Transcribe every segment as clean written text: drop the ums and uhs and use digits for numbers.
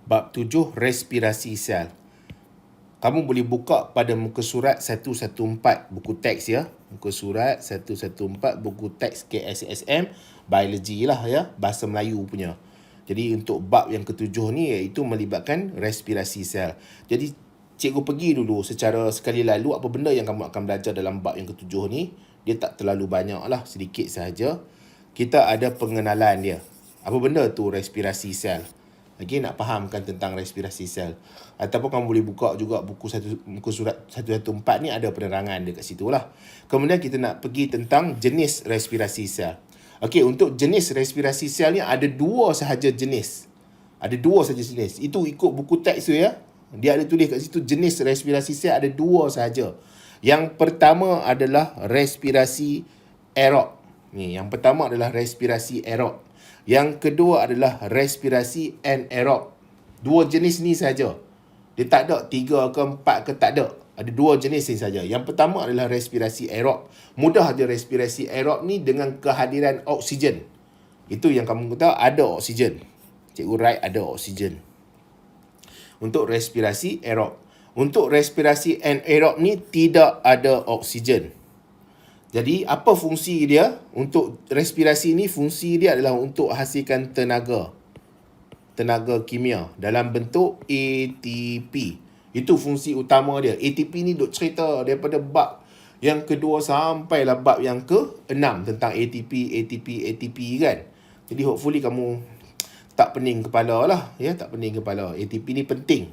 Bab 7, respirasi sel. Kamu boleh buka pada muka surat 114 buku teks ya. Muka surat 114 buku teks KSSM biologi lah ya, bahasa Melayu punya. Jadi untuk bab yang ketujuh ni iaitu melibatkan respirasi sel. Jadi cikgu pergi dulu secara sekali lalu apa benda yang kamu akan belajar dalam bab yang ketujuh ni. Dia tak terlalu banyak lah, sedikit sahaja. Kita ada pengenalan dia. Apa benda tu respirasi sel? Lagi nak fahamkan tentang respirasi sel. Ataupun kamu boleh buka juga muka surat 114 ni, ada penerangan dia kat situ lah. Kemudian kita nak pergi tentang jenis respirasi sel. Okey, untuk jenis respirasi sel ni ada dua sahaja jenis. Ada dua sahaja jenis. Itu ikut buku teks tu ya. Dia ada tulis kat situ jenis respirasi sel ada dua sahaja. Yang pertama adalah respirasi aerob. Ni, yang pertama adalah respirasi aerob. Yang kedua adalah respirasi anaerob. Dua jenis ni saja. Dia tak ada 3 ke 4 ke, tak ada. Ada dua jenis ni saja. Yang pertama adalah respirasi aerob. Mudah je respirasi aerob ni dengan kehadiran oksigen. Itu yang kamu tahu, ada oksigen. Cikgu write ada oksigen. Untuk respirasi aerob. Untuk respirasi anaerob ni tidak ada oksigen. Jadi apa fungsi dia? Untuk respirasi ni fungsi dia adalah untuk hasilkan tenaga. Tenaga kimia dalam bentuk ATP. Itu fungsi utama dia. ATP ni duk cerita daripada bab yang kedua sampailah bab yang ke-6 tentang ATP kan. Jadi hopefully kamu tak pening kepala lah ya, tak pening kepala. ATP ni penting.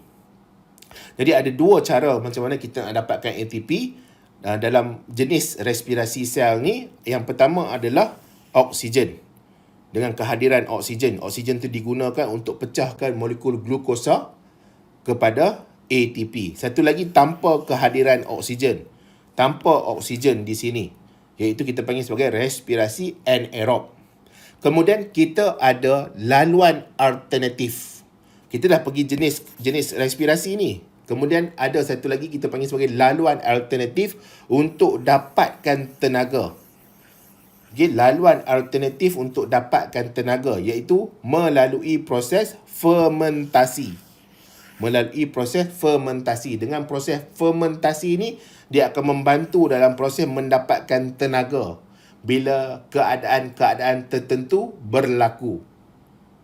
Jadi ada dua cara macam mana kita nak dapatkan ATP. Dalam jenis respirasi sel ni, yang pertama adalah oksigen. Dengan kehadiran oksigen. Oksigen tu digunakan untuk pecahkan molekul glukosa kepada ATP. Satu lagi tanpa kehadiran oksigen. Tanpa oksigen di sini. Iaitu kita panggil sebagai respirasi anaerob. Kemudian kita ada laluan alternatif. Kita dah pergi jenis respirasi ni. Kemudian ada satu lagi kita panggil sebagai laluan alternatif untuk dapatkan tenaga. Okay, laluan alternatif untuk dapatkan tenaga iaitu melalui proses fermentasi. Melalui proses fermentasi. Dengan proses fermentasi ni, dia akan membantu dalam proses mendapatkan tenaga bila keadaan-keadaan tertentu berlaku.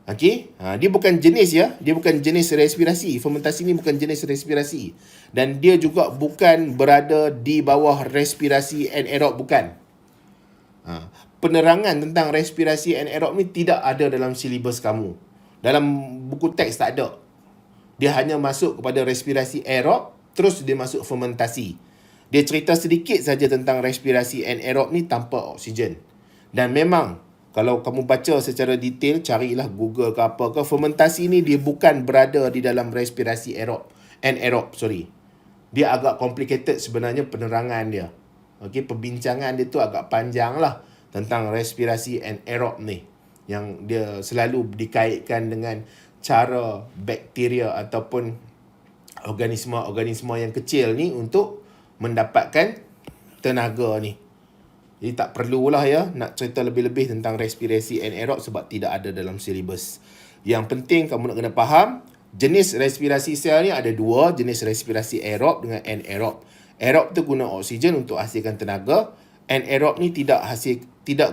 Okey, dia bukan jenis ya, dia bukan jenis respirasi. Fermentasi ni bukan jenis respirasi. Dan dia juga bukan berada di bawah respirasi anaerob, bukan. Penerangan tentang respirasi anaerob ni tidak ada dalam silibus kamu. Dalam buku teks tak ada. Dia hanya masuk kepada respirasi aerob, terus dia masuk fermentasi. Dia cerita sedikit saja tentang respirasi anaerob ni tanpa oksigen. Dan memang kalau kamu baca secara detail, carilah Google ke apa ke, fermentasi ni dia bukan berada di dalam respirasi anaerob. Dia agak complicated sebenarnya penerangan dia. Okey, perbincangan dia tu agak panjang lah tentang respirasi anaerob ni. Yang dia selalu dikaitkan dengan cara bakteria ataupun organisma-organisma yang kecil ni untuk mendapatkan tenaga ni. Jadi tak perlulah ya nak cerita lebih-lebih tentang respirasi anaerob sebab tidak ada dalam silibus. Yang penting kamu nak kena faham, jenis respirasi sel ni ada dua, jenis respirasi aerob dengan anaerob. Aerob tu guna oksigen untuk hasilkan tenaga, anaerob ni tidak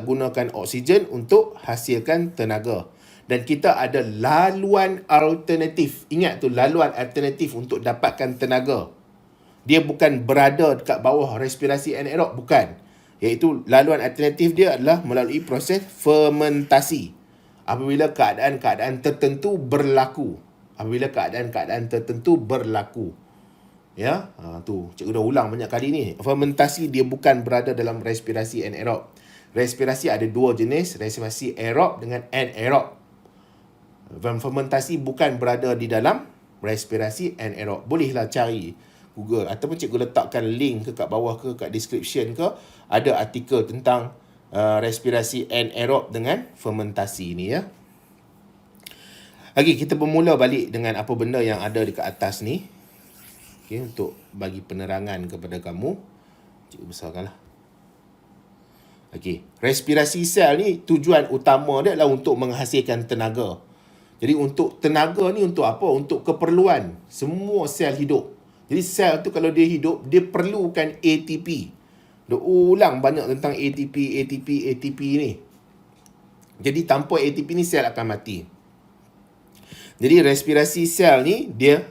gunakan oksigen untuk hasilkan tenaga. Dan kita ada laluan alternatif. Ingat tu, laluan alternatif untuk dapatkan tenaga. Dia bukan berada dekat bawah respirasi anaerob, bukan. Iaitu laluan alternatif dia adalah melalui proses fermentasi. Apabila keadaan-keadaan tertentu berlaku. Ya, tu cikgu dah ulang banyak kali ni. Fermentasi dia bukan berada dalam respirasi anaerob. Respirasi ada dua jenis, respirasi aerob dengan anaerob. Fermentasi bukan berada di dalam respirasi anaerob. Bolehlah cari Google ataupun cikgu letakkan link ke kat bawah ke kat description ke, ada artikel tentang respirasi anaerob dengan fermentasi ni ya. Okey, kita bermula balik dengan apa benda yang ada dekat atas ni. Okey, untuk bagi penerangan kepada kamu. Cikgu besarkanlah. Okey, respirasi sel ni tujuan utama dia adalah untuk menghasilkan tenaga. Jadi untuk tenaga ni untuk apa? Untuk keperluan semua sel hidup. Jadi sel tu kalau dia hidup, dia perlukan ATP. Dia ulang banyak tentang ATP ni. Jadi tanpa ATP ni sel akan mati. Jadi respirasi sel ni dia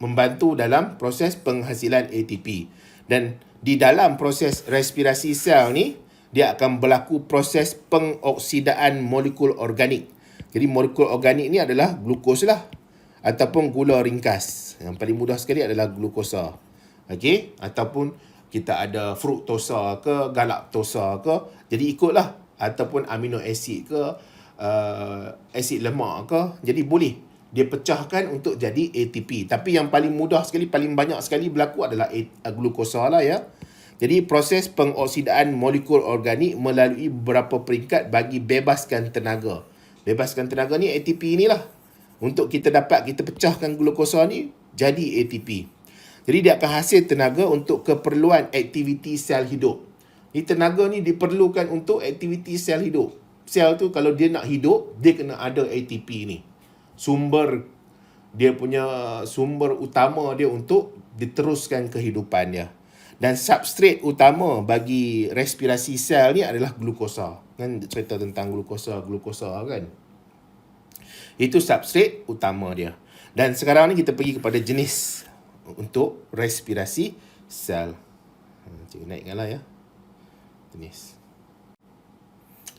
membantu dalam proses penghasilan ATP. Dan di dalam proses respirasi sel ni, dia akan berlaku proses pengoksidaan molekul organik. Jadi molekul organik ni adalah glukos lah. Ataupun gula ringkas. Yang paling mudah sekali adalah glukosa. Okey? Ataupun kita ada fruktosa ke, galaktosa ke. Jadi ikutlah. Ataupun amino acid ke, asid lemak ke. Jadi boleh dia pecahkan untuk jadi ATP. Tapi yang paling mudah sekali, paling banyak sekali berlaku adalah glukosa lah ya. Jadi proses pengoksidaan molekul organik melalui beberapa peringkat bagi bebaskan tenaga. Bebaskan tenaga ni ATP inilah. Untuk kita pecahkan glukosa ni jadi ATP. Jadi dia akan hasil tenaga untuk keperluan aktiviti sel hidup. Ni tenaga ni diperlukan untuk aktiviti sel hidup. Sel tu kalau dia nak hidup, dia kena ada ATP ni. Dia punya sumber utama dia untuk diteruskan kehidupan dia. Dan substrat utama bagi respirasi sel ni adalah glukosa. Kan cerita tentang glukosa kan. Itu substrat utama dia. Dan sekarang ni kita pergi kepada jenis untuk respirasi sel. Cikgu naikkanlah ya. Jenis.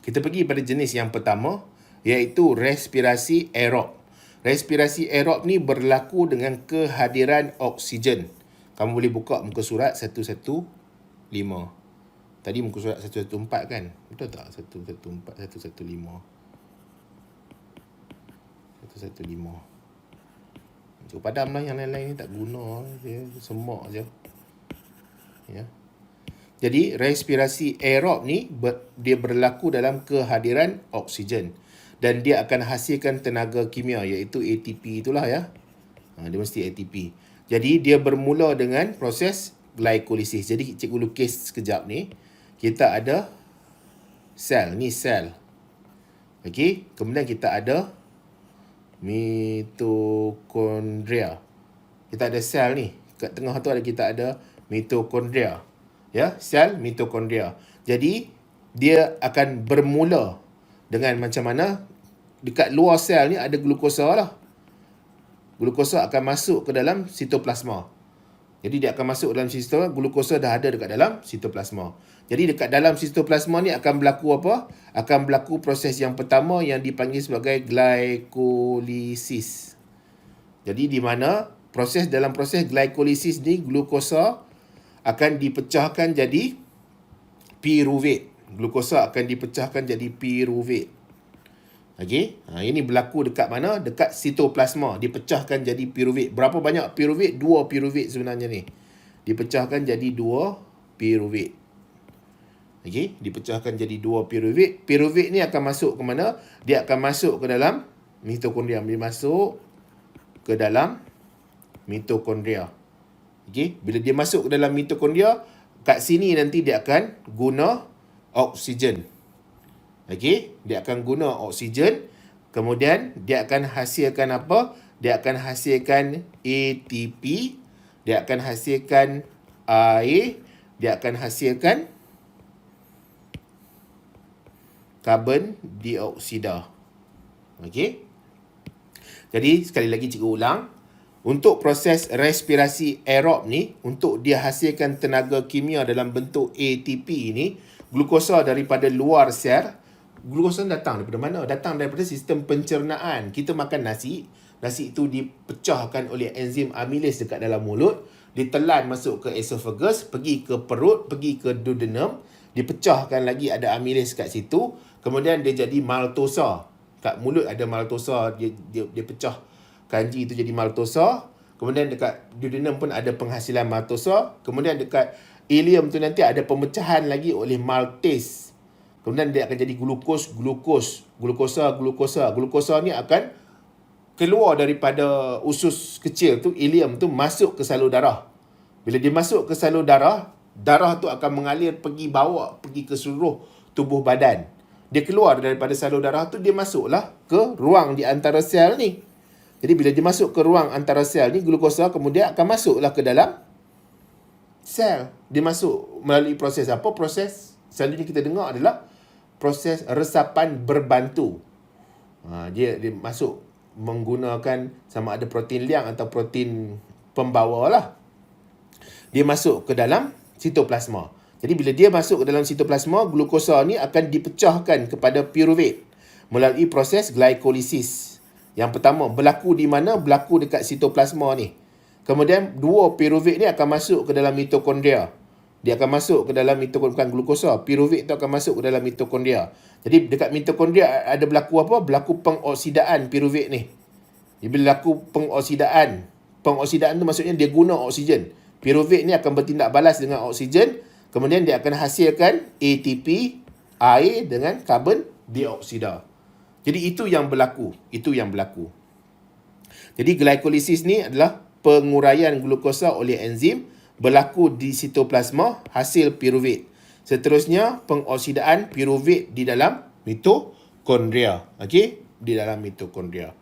Kita pergi pada jenis yang pertama, iaitu respirasi aerob. Respirasi aerob ni berlaku dengan kehadiran oksigen. Kamu boleh buka muka surat 115. Tadi muka surat 114 kan? Betul tak? 114, 115. 115. Cuba padamlah, yang lain-lain ni tak guna. Dia semak je. Ya. Jadi respirasi aerob ni dia berlaku dalam kehadiran oksigen. Dan dia akan hasilkan tenaga kimia, iaitu ATP itulah ya. Dia mesti ATP. Jadi dia bermula dengan proses glycolysis. Jadi cikgu lukis sekejap ni. Kita ada sel. Ni sel. Okey. Kemudian kita ada mitokondria. Kita ada sel ni. Kat tengah tu kita ada mitokondria. Ya, sel mitokondria. Jadi dia akan bermula dengan macam mana? Dekat luar sel ni ada glukosa lah. Glukosa akan masuk ke dalam sitoplasma. Jadi dia akan masuk dalam sitoplasma. Glukosa dah ada dekat dalam sitoplasma. Jadi dekat dalam sitoplasma ni akan berlaku apa? Akan berlaku proses yang pertama yang dipanggil sebagai glycolysis. Jadi di mana dalam proses glycolysis ni, glukosa akan dipecahkan jadi pyruvate. Glukosa akan dipecahkan jadi pyruvate. Okey. Ini berlaku dekat mana? Dekat sitoplasma. Dipecahkan jadi pyruvate. Berapa banyak pyruvate? 2 pyruvate sebenarnya ni. Dipecahkan jadi 2 pyruvate. Okey. Dipecahkan jadi 2 pyruvate. Pyruvate ni akan masuk ke mana? Dia akan masuk ke dalam mitokondria. Dia masuk ke dalam mitokondria. Okey. Bila dia masuk ke dalam mitokondria, kat sini nanti dia akan guna oksigen. Okey, dia akan guna oksigen. Kemudian dia akan hasilkan apa? Dia akan hasilkan ATP, dia akan hasilkan air, dia akan hasilkan karbon dioksida. Okey. Jadi sekali lagi cikgu ulang. Untuk proses respirasi aerob ni, untuk dia hasilkan tenaga kimia dalam bentuk ATP ni, glukosa daripada luar sel. Glukosa datang daripada mana? Datang daripada sistem pencernaan. Kita makan nasi. Nasi itu dipecahkan oleh enzim amilase dekat dalam mulut. Ditelan masuk ke esophagus, pergi ke perut, pergi ke duodenum. Dipecahkan lagi, ada amilase kat situ. Kemudian dia jadi maltosa. Kat mulut ada maltosa. Dia pecah kanji itu jadi maltosa. Kemudian dekat duodenum pun ada penghasilan maltosa. Kemudian dekat ileum tu nanti ada pemecahan lagi oleh maltase. Kemudian dia akan jadi glukosa. Glukosa ni akan keluar daripada usus kecil tu, ileum tu, masuk ke salur darah. Bila dia masuk ke salur darah, darah tu akan mengalir pergi ke seluruh tubuh badan. dia keluar daripada salur darah tu, dia masuklah ke ruang di antara sel ni. Jadi bila dia masuk ke ruang antara sel ni, glukosa kemudian akan masuklah ke dalam sel. Dia masuk melalui proses apa? Proses selalunya kita dengar adalah proses resapan berbantu. Dia masuk menggunakan sama ada protein liang atau protein pembawa lah. Dia masuk ke dalam sitoplasma. Jadi bila dia masuk ke dalam sitoplasma, glukosa ni akan dipecahkan kepada piruvate melalui proses glycolysis. Yang pertama, berlaku di mana? Berlaku dekat sitoplasma ni. Kemudian, dua piruvate ni akan masuk ke dalam mitokondria. Dia akan masuk ke dalam mitokondria, bukan glukosa. Piruvate tu akan masuk ke dalam mitokondria. Jadi, dekat mitokondria ada berlaku apa? Berlaku pengoksidaan piruvate ni. Dia berlaku pengoksidaan. Pengoksidaan tu maksudnya dia guna oksigen. Piruvate ni akan bertindak balas dengan oksigen. Kemudian dia akan hasilkan ATP, air dengan karbon dioksida. Jadi itu yang berlaku. Jadi glycolysis ni adalah penguraian glukosa oleh enzim berlaku di sitoplasma hasil piruvate. Seterusnya pengoksidaan piruvate di dalam mitokondria. Okey, di dalam mitokondria.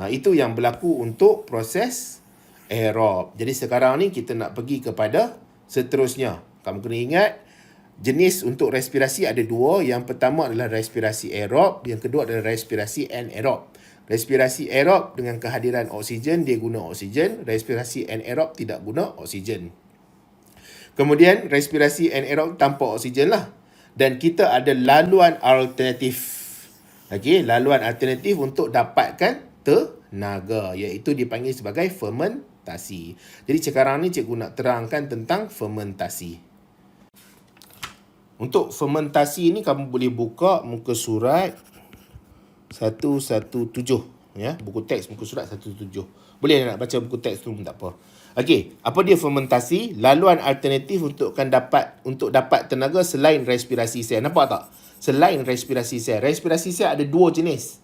Itu yang berlaku untuk proses aerob. Jadi sekarang ni kita nak pergi kepada seterusnya. Kamu kena ingat, jenis untuk respirasi ada dua. Yang pertama adalah respirasi aerob. Yang kedua adalah respirasi anaerob. Respirasi aerob dengan kehadiran oksigen, dia guna oksigen. Respirasi anaerob tidak guna oksigen. Kemudian, respirasi anaerob tanpa oksigen lah. Dan kita ada laluan alternatif. Okey, laluan alternatif untuk dapatkan tenaga, iaitu dipanggil sebagai fermentasi. Jadi sekarang ni cikgu nak terangkan tentang fermentasi. Untuk fermentasi ni kamu boleh buka muka surat 117 ya, buku teks muka surat 117. Boleh nak baca buku teks tu pun tak apa. Okey, apa dia fermentasi? Laluan alternatif untuk dapat tenaga selain respirasi sel. Nampak tak? Selain respirasi sel. Respirasi sel ada dua jenis,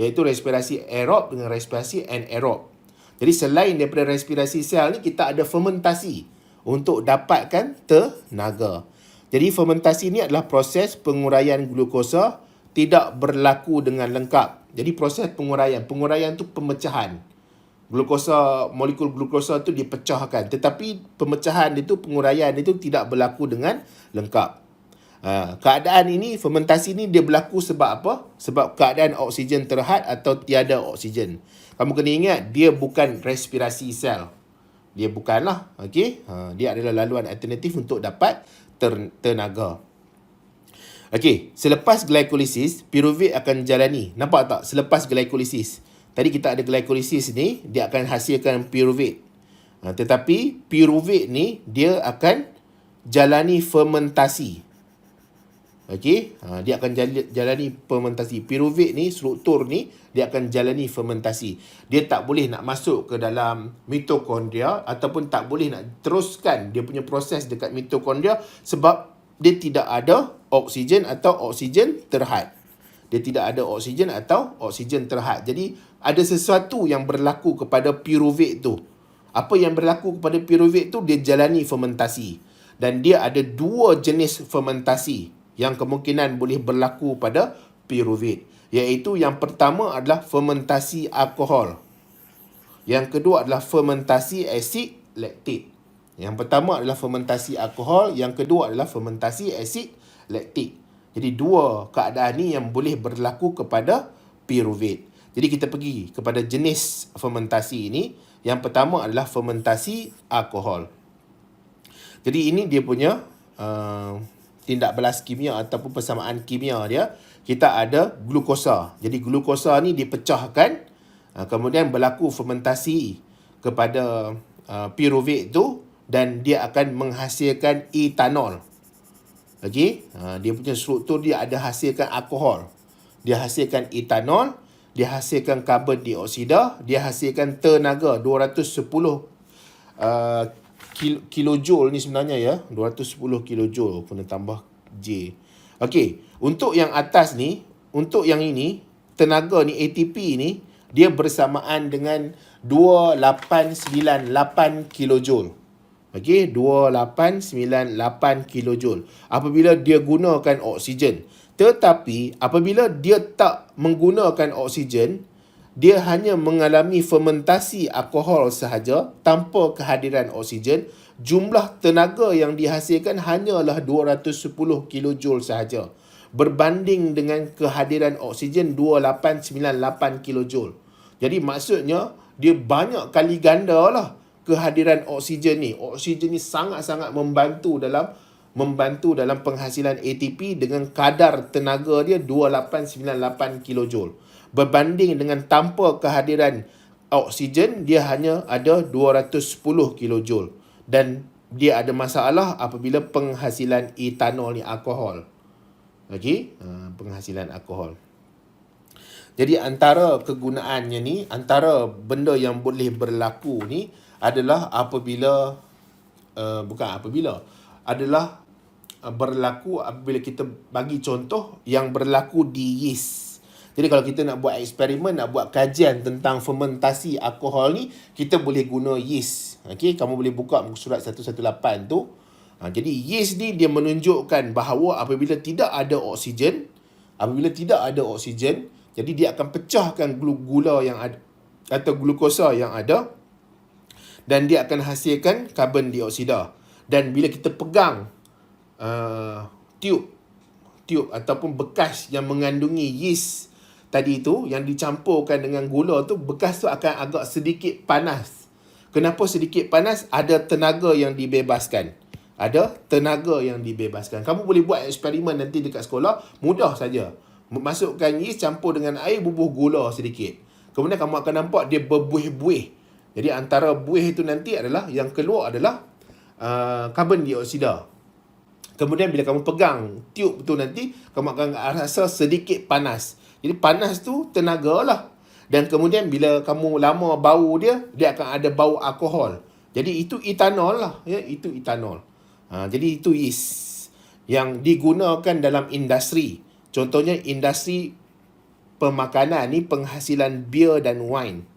iaitu respirasi aerob dengan respirasi anaerob. Jadi selain daripada respirasi sel ni, kita ada fermentasi untuk dapatkan tenaga. Jadi fermentasi ni adalah proses penguraian glukosa tidak berlaku dengan lengkap. Jadi proses penguraian tu pemecahan. Molekul glukosa tu dipecahkan. Tetapi pemecahan itu, penguraian itu tidak berlaku dengan lengkap. Keadaan ini, fermentasi ni dia berlaku sebab apa? Sebab keadaan oksigen terhad atau tiada oksigen. Kamu kena ingat, dia bukan respirasi sel. Dia bukanlah. Okay? Dia adalah laluan alternatif untuk dapat tenaga. Okey, selepas glycolysis, piruvate akan jalani. Nampak tak? Selepas glycolysis. Tadi kita ada glycolysis ni, dia akan hasilkan piruvate. Tetapi piruvate ni, dia akan jalani fermentasi. Okey, dia akan jalani fermentasi. Piruvate ni, struktur ni, dia akan jalani fermentasi. Dia tak boleh nak masuk ke dalam mitokondria ataupun tak boleh nak teruskan dia punya proses dekat mitokondria sebab dia tidak ada oksigen atau oksigen terhad. Dia tidak ada oksigen atau oksigen terhad. Jadi, ada sesuatu yang berlaku kepada piruvate tu. Apa yang berlaku kepada piruvate tu, dia jalani fermentasi. Dan dia ada dua jenis fermentasi yang kemungkinan boleh berlaku pada piruvate. Iaitu yang pertama adalah fermentasi alkohol. Yang kedua adalah fermentasi asid laktik. Yang pertama adalah fermentasi alkohol, yang kedua adalah fermentasi asid laktik. Jadi dua keadaan ni yang boleh berlaku kepada piruvate. Jadi kita pergi kepada jenis fermentasi ini. Yang pertama adalah fermentasi alkohol. Jadi ini dia punya tindak balas kimia ataupun persamaan kimia dia. Kita ada glukosa. Jadi glukosa ni dipecahkan, kemudian berlaku fermentasi kepada piruvate tu dan dia akan menghasilkan etanol. Okey, dia punya struktur dia ada hasilkan alkohol. Dia hasilkan etanol, dia hasilkan karbon dioksida, dia hasilkan tenaga 210 kilojoule ni sebenarnya ya. 210 kilojoule kena tambah J. Okey, untuk yang atas ni, untuk yang ini, tenaga ni ATP ni dia bersamaan dengan 2898 kilojoule. Okey, 2898 kilojoule. Apabila dia gunakan oksigen. Tetapi apabila dia tak menggunakan oksigen, dia hanya mengalami fermentasi alkohol sahaja tanpa kehadiran oksigen, jumlah tenaga yang dihasilkan hanyalah 210 kilojoule sahaja, berbanding dengan kehadiran oksigen 2898 kilojoule. Jadi maksudnya dia banyak kali ganda lah kehadiran oksigen ni. Oksigen ni sangat-sangat membantu dalam penghasilan ATP dengan kadar tenaga dia 2898 kilojoule. Berbanding dengan tanpa kehadiran oksigen, dia hanya ada 210 kilojoule. Dan dia ada masalah apabila penghasilan etanol ni, alkohol. Okey, penghasilan alkohol. Jadi antara kegunaannya ni, antara benda yang boleh berlaku ni adalah berlaku apabila kita bagi contoh yang berlaku di yeast. Jadi kalau kita nak buat eksperimen, nak buat kajian tentang fermentasi alkohol ni, kita boleh guna yeast. Okey, kamu boleh buka muka surat 118 tu. Jadi yeast ni dia menunjukkan bahawa apabila tidak ada oksigen, jadi dia akan pecahkan gula yang ada atau glukosa yang ada, dan dia akan hasilkan karbon dioksida. Dan bila kita pegang tube ataupun bekas yang mengandungi yeast tadi tu, yang dicampurkan dengan gula tu, bekas tu akan agak sedikit panas. Kenapa sedikit panas? Ada tenaga yang dibebaskan. Kamu boleh buat eksperimen nanti dekat sekolah, mudah saja. Masukkan yeast, campur dengan air, bubuh gula sedikit. Kemudian kamu akan nampak dia berbuih-buih. Jadi antara buih itu nanti adalah, yang keluar adalah karbon dioksida. Kemudian bila kamu pegang tube tu nanti, kamu akan rasa sedikit panas. Jadi panas tu tenaga lah. Dan kemudian bila kamu lama bau dia akan ada bau alkohol. Jadi itu etanol lah. Ya, itu etanol. Jadi itu yeast yang digunakan dalam industri. Contohnya industri pemakanan ni, penghasilan beer dan wine.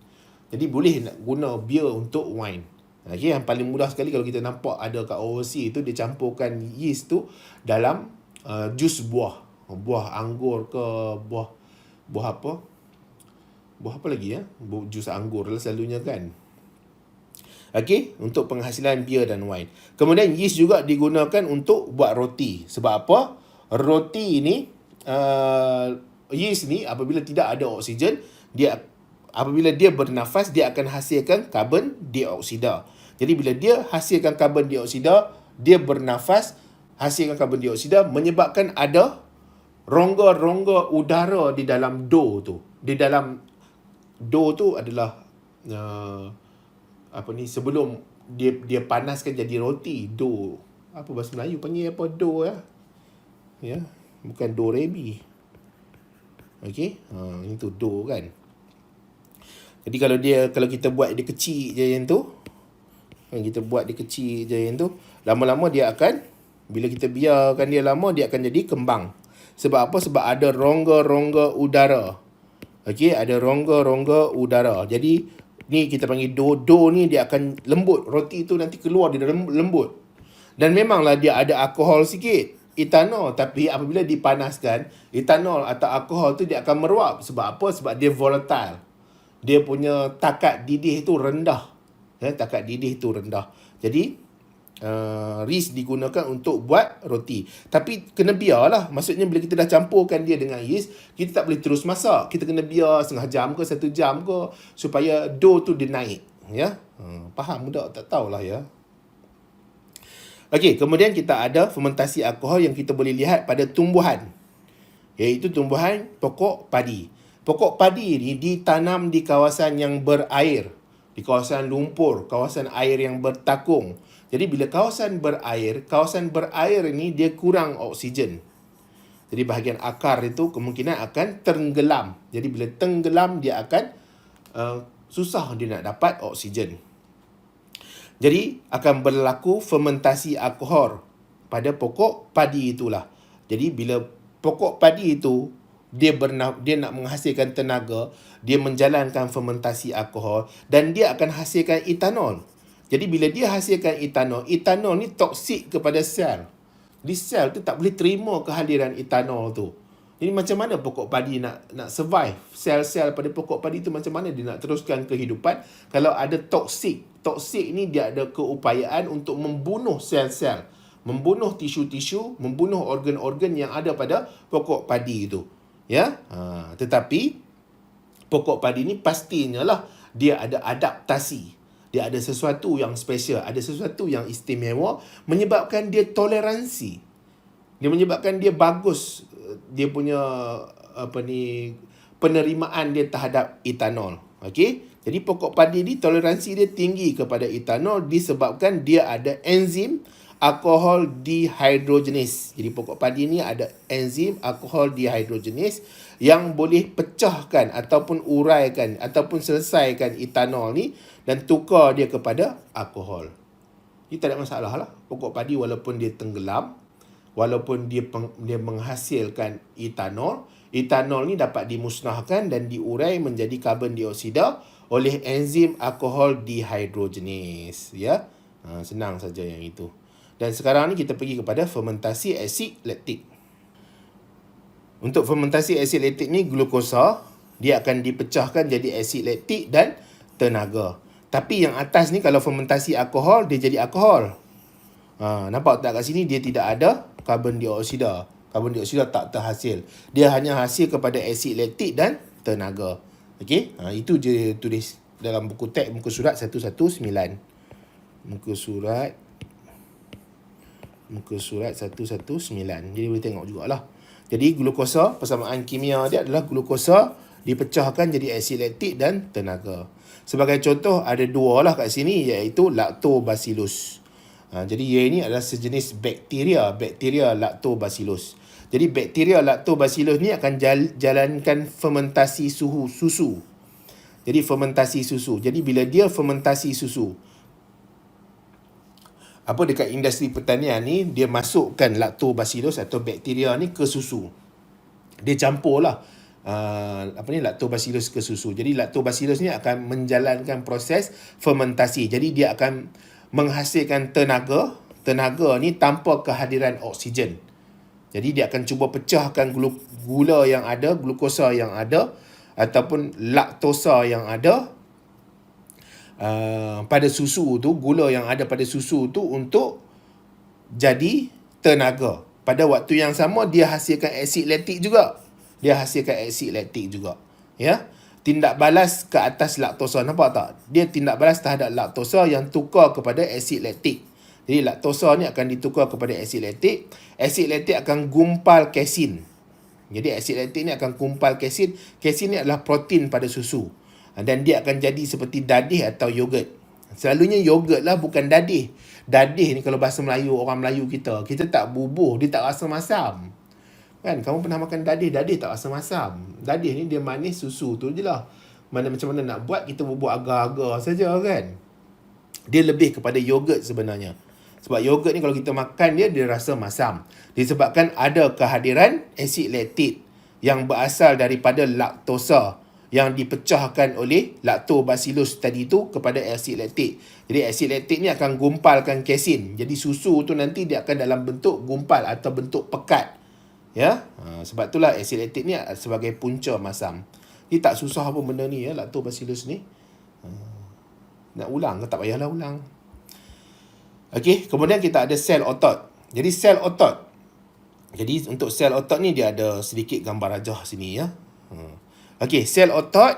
Jadi boleh nak guna beer untuk wine. Okay, yang paling mudah sekali kalau kita nampak ada kat overseas tu, dia campurkan yeast tu dalam jus buah. Buah anggur ke buah apa? Buah apa lagi ya? Jus anggur lah selalunya kan. Okey, untuk penghasilan beer dan wine. Kemudian yeast juga digunakan untuk buat roti. Sebab apa? Roti ni, yeast ni apabila tidak ada oksigen, apabila dia bernafas, dia akan hasilkan karbon dioksida. Jadi bila dia hasilkan karbon dioksida, dia bernafas, hasilkan karbon dioksida, menyebabkan ada rongga-rongga udara di dalam dough tu. Di dalam dough tu adalah sebelum dia panaskan jadi roti, dough. Apa bahasa Melayu panggil apa dough ya? Ya, bukan dorebi. Okey, itu dough kan. Jadi kalau kita buat dia kecil je yang tu, lama-lama dia akan, bila kita biarkan dia lama, dia akan jadi kembang. Sebab apa? Sebab ada rongga-rongga udara. Okey, ada rongga-rongga udara. Jadi ni kita panggil dough ni, dia akan lembut. Roti tu nanti keluar dia lembut. Dan memanglah dia ada alkohol sikit, etanol, tapi apabila dipanaskan, etanol atau alkohol tu dia akan meruap. Sebab apa? Sebab dia volatile. Dia punya takat didih tu rendah. Jadi yeast digunakan untuk buat roti. Tapi kena biarlah. Maksudnya bila kita dah campurkan dia dengan yeast, kita tak boleh terus masak. Kita kena biar setengah jam ke 1 jam ke, supaya dough tu dia naik. Ya? Faham tak? Tak tahulah ya. Okey, kemudian kita ada fermentasi alkohol yang kita boleh lihat pada tumbuhan. Iaitu tumbuhan pokok padi. Pokok padi ni ditanam di kawasan yang berair. Di kawasan lumpur, kawasan air yang bertakung. Jadi bila kawasan berair ni dia kurang oksigen. Jadi bahagian akar itu kemungkinan akan tenggelam. Jadi bila tenggelam dia akan susah dia nak dapat oksigen. Jadi akan berlaku fermentasi alkohol pada pokok padi itulah. Jadi bila pokok padi itu dia nak menghasilkan tenaga, dia menjalankan fermentasi alkohol dan dia akan hasilkan etanol. Jadi bila dia hasilkan etanol ni toksik kepada sel. Di sel tu tak boleh terima kehadiran etanol tu. Jadi macam mana pokok padi nak survive? Sel-sel pada pokok padi tu macam mana dia nak teruskan kehidupan kalau ada toksik. Toksik ni dia ada keupayaan untuk membunuh sel-sel, membunuh tisu-tisu, membunuh organ-organ yang ada pada pokok padi itu. Ya. Tetapi pokok padi ni pastinya lah dia ada adaptasi. Dia ada sesuatu yang special, ada sesuatu yang istimewa menyebabkan dia toleransi. Dia menyebabkan dia bagus, dia punya penerimaan dia terhadap etanol. Okey? Jadi pokok padi ni toleransi dia tinggi kepada etanol disebabkan dia ada enzim alkohol dehydrogenase. Jadi pokok padi ni ada enzim alkohol dehydrogenase yang boleh pecahkan ataupun uraikan ataupun selesaikan etanol ni dan tukar dia kepada alkohol. Ini tak ada masalah lah. Pokok padi walaupun dia tenggelam, walaupun dia menghasilkan etanol, etanol ni dapat dimusnahkan dan diurai menjadi karbon dioksida oleh enzim alkohol dehydrogenase. Ya, senang saja yang itu. Dan sekarang ni kita pergi kepada fermentasi asid laktik. Untuk fermentasi asid laktik ni, glukosa dia akan dipecahkan jadi asid laktik dan tenaga. Tapi yang atas ni kalau fermentasi alkohol, dia jadi alkohol. Nampak tak kat sini dia tidak ada karbon dioksida. Karbon dioksida tak terhasil. Dia hanya hasil kepada asid laktik dan tenaga. Okey, itu je tulis dalam buku teks muka surat 119. Muka surat 119. Jadi boleh tengok jugalah. Jadi glukosa, persamaan kimia dia adalah glukosa dipecahkan jadi asid laktik dan tenaga. Sebagai contoh ada dua lah kat sini iaitu lactobacillus. Jadi ia ini adalah sejenis bakteria lactobacillus. Jadi bakteria lactobacillus ni akan jalankan fermentasi susu. Jadi fermentasi susu. Jadi bila dia fermentasi susu, dekat industri pertanian ni dia masukkan lactobacillus atau bakteria ni ke susu. Dia campurlah lactobacillus ke susu. Jadi lactobacillus ni akan menjalankan proses fermentasi. Jadi dia akan menghasilkan tenaga. Tenaga ni tanpa kehadiran oksigen. Jadi dia akan cuba pecahkan gula yang ada, glukosa yang ada ataupun laktosa yang ada pada susu tu, gula yang ada pada susu tu untuk jadi tenaga. Pada waktu yang sama dia hasilkan asid laktik juga. Ya. Tindak balas ke atas laktosa, nampak tak? Dia tindak balas terhadap laktosa yang tukar kepada asid laktik. Jadi laktosa ni akan ditukar kepada asid laktik. Asid laktik akan gumpal kesin. Jadi asid laktik ni akan gumpal kesin. Kesin ni adalah protein pada susu. Dan dia akan jadi seperti dadih atau yogurt. Selalunya yogurt lah, bukan dadih. Dadih ni kalau bahasa Melayu, orang Melayu kita tak bubuh, dia tak rasa masam. Kan, kamu pernah makan dadih tak rasa masam. Dadih ni dia manis, susu tu je lah. Macam mana nak buat, kita bubuh agar-agar saja kan. Dia lebih kepada yogurt sebenarnya. Sebab yogurt ni kalau kita makan dia rasa masam. Disebabkan ada kehadiran asid laktik yang berasal daripada laktosa yang dipecahkan oleh lactobacillus tadi tu kepada asid laktik. Jadi asid laktik ni akan gumpalkan kesin. Jadi susu tu nanti dia akan dalam bentuk gumpal atau bentuk pekat. Ya, sebab itulah asid laktik ni sebagai punca masam. Dia tak susah pun benda ni ya, lactobacillus ni. Nak ulang ke tak payahlah ulang. Okey, kemudian kita ada sel otot. Jadi sel otot. Jadi untuk sel otot ni dia ada sedikit gambar rajah sini ya. Okey, sel otot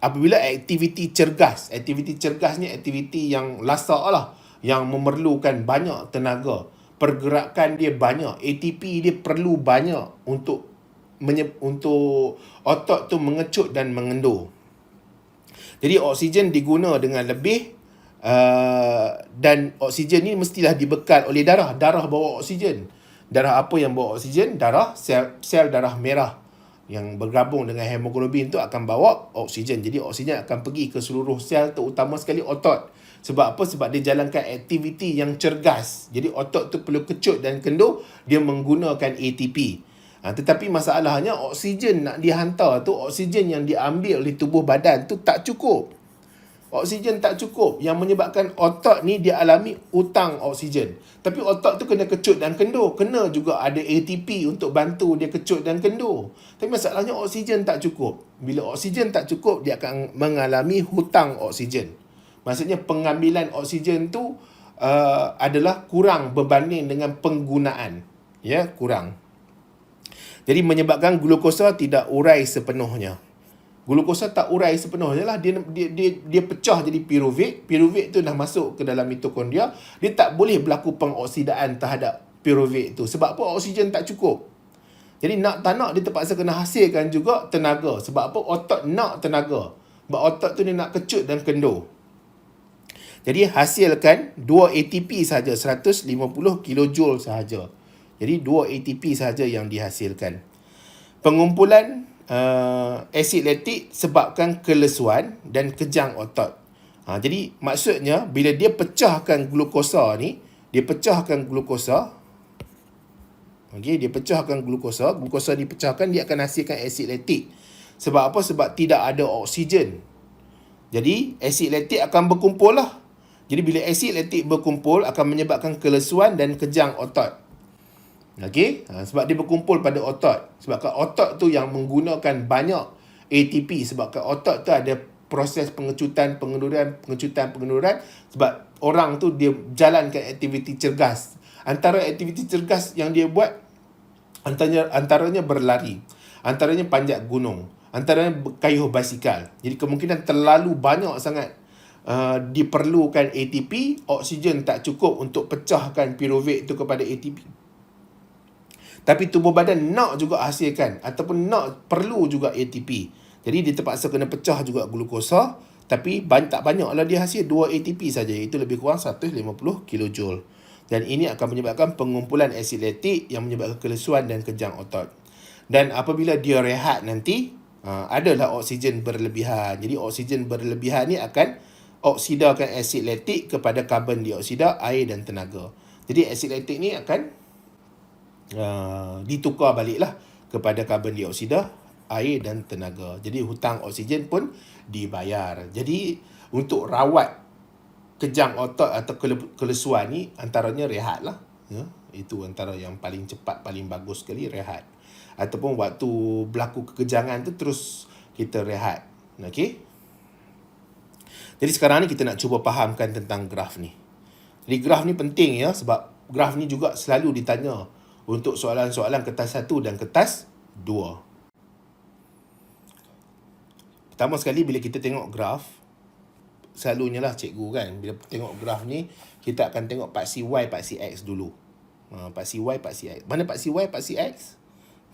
apabila aktiviti cergas. Aktiviti cergas ni aktiviti yang lasak lah. Yang memerlukan banyak tenaga. Pergerakan dia banyak. ATP dia perlu banyak untuk otot tu mengecut dan mengendur. Jadi oksigen diguna dengan lebih dan oksigen ni mestilah dibekal oleh darah. Darah bawa oksigen. Darah apa yang bawa oksigen? Darah sel darah merah yang bergabung dengan hemoglobin tu akan bawa oksigen. Jadi oksigen akan pergi ke seluruh sel, terutama sekali otot. Sebab apa? Sebab dia jalankan aktiviti yang cergas. Jadi otot tu perlu kecut dan kendur, dia menggunakan ATP. Tetapi masalahnya oksigen nak dihantar tu, oksigen yang diambil oleh tubuh badan tu tak cukup. Oksigen tak cukup yang menyebabkan otot ni dia alami hutang oksigen. Tapi otot tu kena kecut dan kendur. Kena juga ada ATP untuk bantu dia kecut dan kendur. Tapi masalahnya oksigen tak cukup. Bila oksigen tak cukup, dia akan mengalami hutang oksigen. Maksudnya pengambilan oksigen tu adalah kurang berbanding dengan penggunaan. Ya, kurang. Jadi menyebabkan glukosa tidak urai sepenuhnya. Glukosa tak urai sepenuhnya lah. Dia pecah jadi piruvate. Piruvate tu dah masuk ke dalam mitokondria. Dia tak boleh berlaku pengoksidaan terhadap piruvate tu. Sebab apa? Oksigen tak cukup. Jadi nak tak nak dia terpaksa kena hasilkan juga tenaga. Sebab apa? Otot nak tenaga. Sebab otot tu dia nak kecut dan kendur. Jadi hasilkan 2 ATP sahaja, 150 kilojoule sahaja. Jadi 2 ATP sahaja yang dihasilkan. Pengumpulan asid laktik sebabkan kelesuan dan kejang otot. Jadi maksudnya bila dia pecahkan glukosa ni, dia pecahkan glukosa, glukosa dipecahkan, dia akan hasilkan asid laktik. Sebab apa? Sebab tidak ada oksigen. Jadi asid laktik akan berkumpul lah. Jadi bila asid laktik berkumpul akan menyebabkan kelesuan dan kejang otot. Okey, sebab dia berkumpul pada otot. Sebabkan otot tu yang menggunakan banyak ATP. Sebabkan otot tu ada proses pengecutan, pengenduran. Sebab orang tu dia jalankan aktiviti cergas. Antara aktiviti cergas yang dia buat, antaranya berlari, antaranya panjat gunung, antaranya kayuh basikal. Jadi kemungkinan terlalu banyak sangat diperlukan ATP, oksigen tak cukup untuk pecahkan piruvate tu kepada ATP. Tapi tubuh badan nak juga hasilkan ataupun nak perlu juga ATP. Jadi dia terpaksa kena pecah juga glukosa, tapi tak banyaklah dia hasil 2 ATP saja, iaitu lebih kurang 150 kilojoule. Dan ini akan menyebabkan pengumpulan asid laktik yang menyebabkan kelesuan dan kejang otot. Dan apabila dia rehat nanti, adalah oksigen berlebihan. Jadi oksigen berlebihan ni akan oksidakan asid laktik kepada karbon dioksida, air dan tenaga. Jadi asid laktik ni akan ditukar baliklah kepada karbon dioksida, air dan tenaga. Jadi hutang oksigen pun dibayar. Jadi untuk rawat kejang otot atau kelesuan ni antaranya rehat lah. Ya, itu antara yang paling cepat, paling bagus sekali, rehat. Ataupun waktu berlaku kekejangan tu terus kita rehat. Okey. Jadi sekarang ni kita nak cuba fahamkan tentang graf ni. Jadi graf ni penting ya, sebab graf ni juga selalu ditanya untuk soalan-soalan kertas 1 dan kertas 2. Pertama sekali bila kita tengok graf, selalunya lah cikgu kan, bila tengok graf ni, kita akan tengok paksi Y, paksi X dulu. Paksi Y, paksi X. Mana paksi Y, paksi X?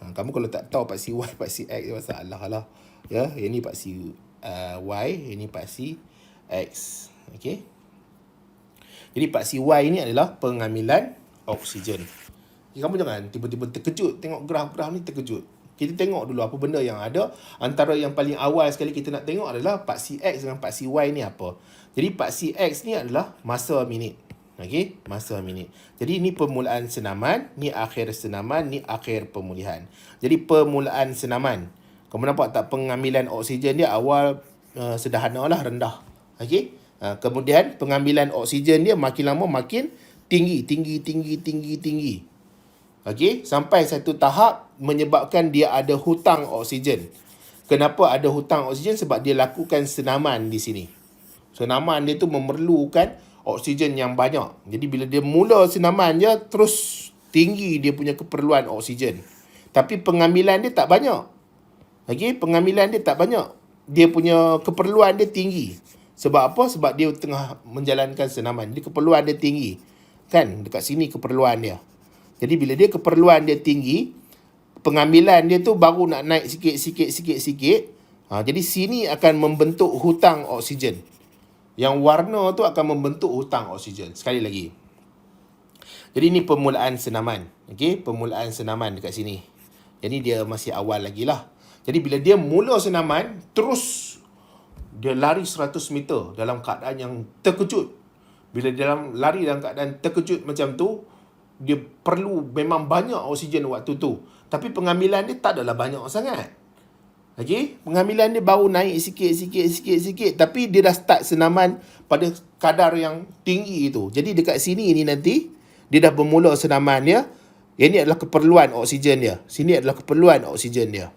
Kamu kalau tak tahu paksi Y, paksi X, masalah lah. Ya, ini paksi Y, ini paksi X. Okey. Jadi paksi Y ini adalah pengambilan oksigen. Kamu jangan tiba-tiba terkejut tengok graf-graf ni, terkejut. Kita tengok dulu apa benda yang ada. Antara yang paling awal sekali kita nak tengok adalah paksi X dengan paksi Y ni apa. Jadi paksi X ni adalah masa minit. Okey, masa minit. Jadi ni permulaan senaman, ni akhir senaman, ni akhir pemulihan. Jadi permulaan senaman, kamu nampak tak pengambilan oksigen dia awal sederhana lah, rendah. Okey. Kemudian pengambilan oksigen dia makin lama makin tinggi. Okey, sampai satu tahap menyebabkan dia ada hutang oksigen. Kenapa ada hutang oksigen? Sebab dia lakukan senaman di sini. Senaman dia tu memerlukan oksigen yang banyak. Jadi bila dia mula senaman dia, terus tinggi dia punya keperluan oksigen. Tapi pengambilan dia tak banyak. Okey, pengambilan dia tak banyak. Dia punya keperluan dia tinggi. Sebab apa? Sebab dia tengah menjalankan senaman. Dia keperluan dia tinggi. Kan? Dekat sini keperluan dia. Jadi bila dia keperluan dia tinggi, pengambilan dia tu baru nak naik sikit. Jadi sini akan membentuk hutang oksigen. Yang warna tu akan membentuk hutang oksigen. Sekali lagi. Jadi ni permulaan senaman. Okey, permulaan senaman dekat sini. Jadi dia masih awal lagi lah. Jadi bila dia mula senaman, terus dia lari 100 meter dalam keadaan yang terkejut. Bila dia lari dalam keadaan terkejut macam tu, dia perlu memang banyak oksigen waktu tu. Tapi pengambilan dia tak adalah banyak sangat. Okey, pengambilan dia baru naik sikit, tapi dia dah start senaman pada kadar yang tinggi itu. Jadi dekat sini ni nanti, dia dah bermula senaman dia. Yang ni adalah keperluan oksigen dia. Sini adalah keperluan oksigen dia.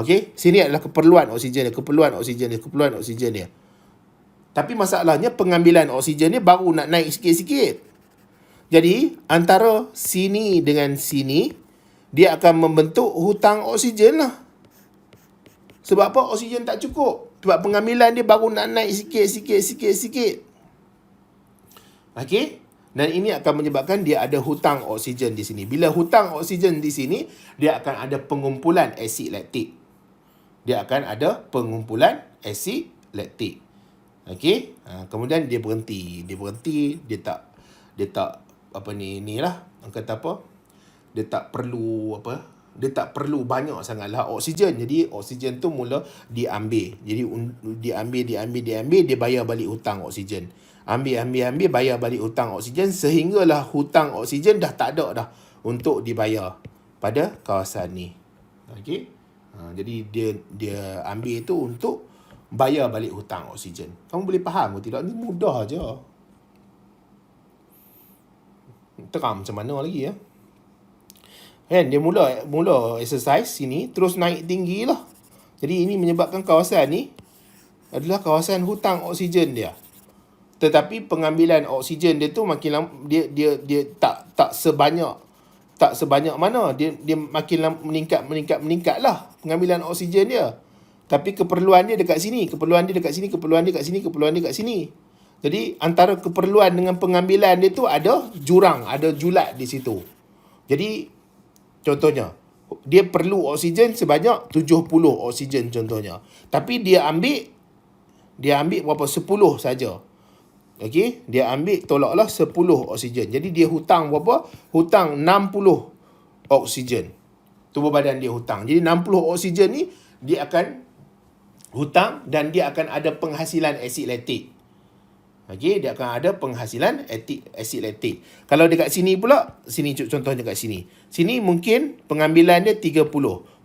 Okey, sini adalah keperluan oksigen dia, keperluan oksigen dia. Tapi masalahnya pengambilan oksigen dia baru nak naik sikit-sikit. Jadi, antara sini dengan sini, dia akan membentuk hutang oksigen lah. Sebab apa? Oksigen tak cukup. Sebab pengambilan dia baru nak naik sikit. Okey? Dan ini akan menyebabkan dia ada hutang oksigen di sini. Bila hutang oksigen di sini, dia akan ada pengumpulan asid laktik. Dia akan ada pengumpulan asid laktik. Okey? Kemudian dia berhenti. Dia tak apa ni lah. Orang kata apa? Dia tak perlu banyak sangatlah oksigen. Jadi oksigen tu mula diambil. Jadi diambil, dia bayar balik hutang oksigen. Ambil, bayar balik hutang oksigen sehinggalah hutang oksigen dah tak ada dah untuk dibayar pada kawasan ni. Okey. Jadi dia ambil itu untuk bayar balik hutang oksigen. Kamu boleh faham ke tidak? Ni mudah aja. Terang macam mana lagi ya? Kan dia mula exercise sini terus naik tinggi lah. Jadi ini menyebabkan kawasan ni adalah kawasan hutang oksigen dia. Tetapi pengambilan oksigen dia tu makin lama dia tak sebanyak mana. Dia makin meningkat lah pengambilan oksigen dia. Tapi keperluan dia dekat sini. Jadi antara keperluan dengan pengambilan dia tu ada jurang, ada julat di situ. Jadi contohnya, dia perlu oksigen sebanyak 70 oksigen contohnya. Tapi dia ambil berapa? 10 saja. Okey, dia ambil tolaklah 10 oksigen. Jadi dia hutang berapa? Hutang 60 oksigen. Tubuh badan dia hutang. Jadi 60 oksigen ni dia akan hutang dan dia akan ada penghasilan asid laktik. Okey, dia akan ada penghasilan asid laktik. Kalau dekat sini pula, sini contohnya kat sini. Sini mungkin pengambilan dia 30.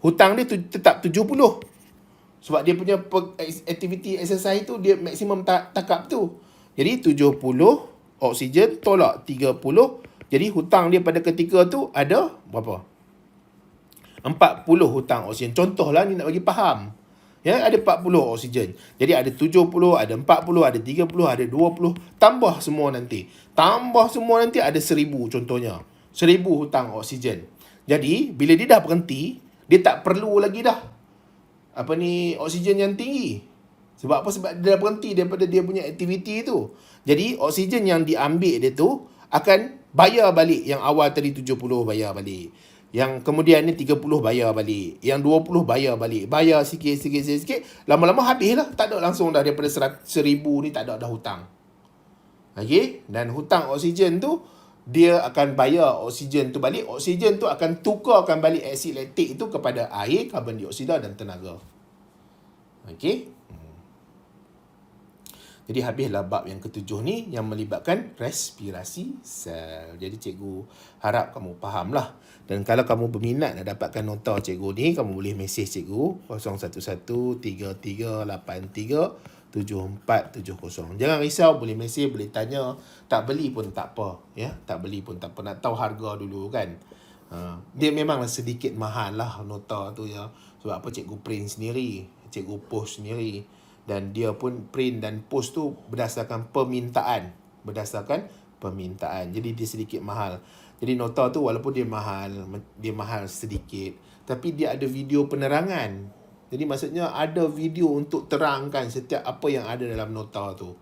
Hutang dia tetap 70. Sebab dia punya aktiviti exercise tu dia maksimum takap tu. Jadi 70 oksigen tolak 30. Jadi hutang dia pada ketika tu ada berapa? 40 hutang oksigen. Contohlah ni nak bagi faham. Ya, ada 40 oksigen. Jadi ada 70, ada 40, ada 30, ada 20. Tambah semua nanti ada 1000 contohnya. 1000 hutang oksigen. Jadi, bila dia dah berhenti, dia tak perlu lagi dah oksigen yang tinggi. Sebab apa? Sebab dia dah berhenti daripada dia punya aktiviti tu. Jadi, oksigen yang diambil dia tu akan bayar balik. Yang awal tadi 70 bayar balik. Yang kemudian ni 30 bayar balik. Yang 20 bayar balik. Bayar sikit. Lama-lama habis lah. Tak ada langsung dah daripada 1000 ni tak ada dah hutang. Okey? Dan hutang oksigen tu, dia akan bayar oksigen tu balik. Oksigen tu akan tukarkan balik asid laktik itu kepada air, karbon dioksida dan tenaga. Okey? Jadi habislah bab yang ketujuh ni yang melibatkan respirasi sel. Jadi cikgu harap kamu fahamlah. Dan kalau kamu berminat nak dapatkan nota cikgu ni, kamu boleh mesej cikgu 0113837470. Jangan risau, boleh mesej, boleh tanya. Tak beli pun tak apa. Ya, tak beli pun tak apa. Nak tahu harga dulu kan. Dia memanglah sedikit mahal lah nota tu ya. Sebab apa? Cikgu print sendiri. Cikgu post sendiri. Dan dia pun print dan post tu berdasarkan permintaan. Jadi dia sedikit mahal. Jadi nota tu walaupun dia mahal sedikit, tapi dia ada video penerangan. Jadi maksudnya ada video untuk terangkan setiap apa yang ada dalam nota tu.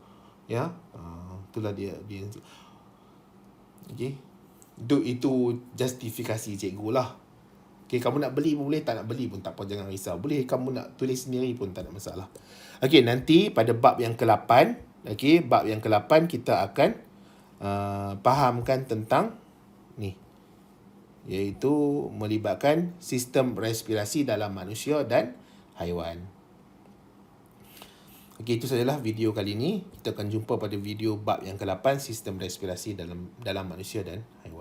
Ya. Itulah dia. Okey. Itu justifikasi cikgu lah. Okay, kamu nak beli pun boleh, tak nak beli pun tak apa, jangan risau. Boleh kamu nak tulis sendiri pun tak ada masalah. Okay, nanti pada bab yang ke-8, bab yang ke-8 kita akan fahamkan tentang ni, iaitu melibatkan sistem respirasi dalam manusia dan haiwan. Okay, itu sajalah video kali ini. Kita akan jumpa pada video bab yang ke-8, sistem respirasi dalam manusia dan haiwan.